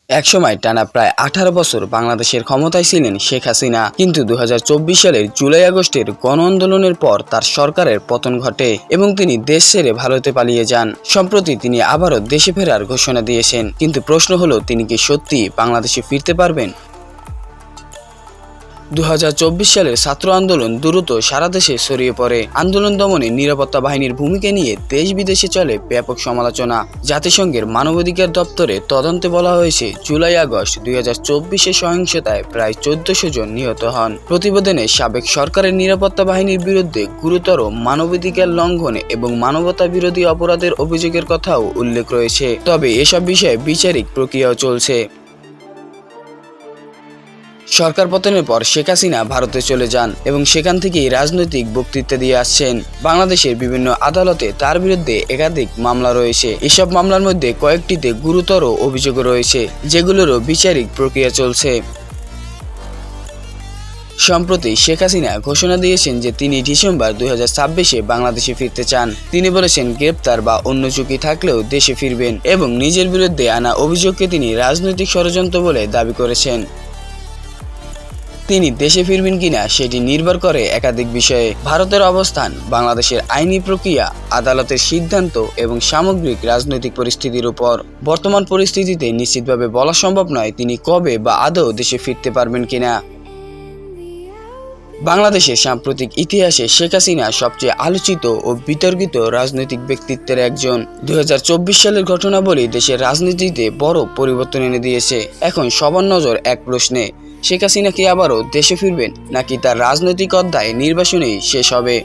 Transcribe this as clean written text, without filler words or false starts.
একসময় টানা প্রায় 18 বছর বাংলাদেশের ক্ষমতায় ছিলেন শেখ হাসিনা, কিন্তু 2024 সালের জুলাই আগস্টের গণ আন্দোলনের পর তার সরকারের পতন ঘটে এবং তিনি দেশ ছেড়ে ভারতে পালিয়ে যান। সম্প্রতি তিনি আবারও দেশে ফেরার ঘোষণা দিয়েছেন, কিন্তু প্রশ্ন হলো তিনি কি সত্যি বাংলাদেশে ফিরতে পারবেন? 2024 সালের ছাত্র আন্দোলন দ্রুত সারা দেশে ছড়িয়ে পড়ে। আন্দোলন দমনে নিরাপত্তা বাহিনীর ভূমিকা নিয়ে দেশ বিদেশে চলে ব্যাপক সমালোচনা। জাতিসংঘের মানবাধিকার দপ্তরে তদন্তে বলা হয়েছে, জুলাই আগস্ট 2024-এ সহিংসতায় প্রায় 1400 জন নিহত হন। প্রতিবেদনে সাবেক সরকারের নিরাপত্তা বাহিনীর বিরুদ্ধে গুরুতর মানবাধিকার লঙ্ঘন এবং মানবতা বিরোধী অপরাধের অভিযোগের কথাও উল্লেখ রয়েছে। তবে এসব বিষয়ে বিচারিক প্রক্রিয়াও চলছে। সরকার পতনের পর শেখ হাসিনা ভারতে চলে যান এবং সেখান থেকেই রাজনৈতিক বক্তৃতা দিয়ে আসছেন। বাংলাদেশের বিভিন্ন আদালতে তার বিরুদ্ধে একাধিক মামলা রয়েছে। এসব মামলার মধ্যে কয়েকটিতে গুরুতর অভিযোগ রয়েছে, যেগুলোরও বিচারিক প্রক্রিয়া চলছে। সম্প্রতি শেখ হাসিনা ঘোষণা দিয়েছেন যে তিনি ডিসেম্বর 2026-এ বাংলাদেশে ফিরতে চান। তিনি বলেছেন, গ্রেপ্তার বা অন্য ঝুঁকি থাকলেও দেশে ফিরবেন এবং নিজের বিরুদ্ধে আনা অভিযোগকে তিনি রাজনৈতিক ষড়যন্ত্র বলে দাবি করেছেন। তিনি দেশে ফিরবেন কিনা সেটি নির্ভর করে একাধিক বিষয়ে: ভারতের অবস্থান, বাংলাদেশের আইনি প্রক্রিয়া, আদালতের সিদ্ধান্ত এবং সামগ্রিক রাজনৈতিক পরিস্থিতির উপর। বর্তমান পরিস্থিতিতে নিশ্চিতভাবে বলা সম্ভব নয় তিনি কবে বা আদৌ দেশে ফিরতে পারবেন কিনা। বাংলাদেশের সাম্প্রতিক ইতিহাসে শেখ হাসিনা সবচেয়ে আলোচিত ও বিতর্কিত রাজনৈতিক ব্যক্তিত্বের একজন। 2024 সালের ঘটনাবলী দেশের রাজনীতিতে বড় পরিবর্তন এনে দিয়েছে। এখন সবার নজর এক প্রশ্নে: শেখ হাসিনা কি আবারও দেশে ফিরবেন, নাকি তার রাজনৈতিক অধ্যায় নির্বাসনেই শেষ হবে?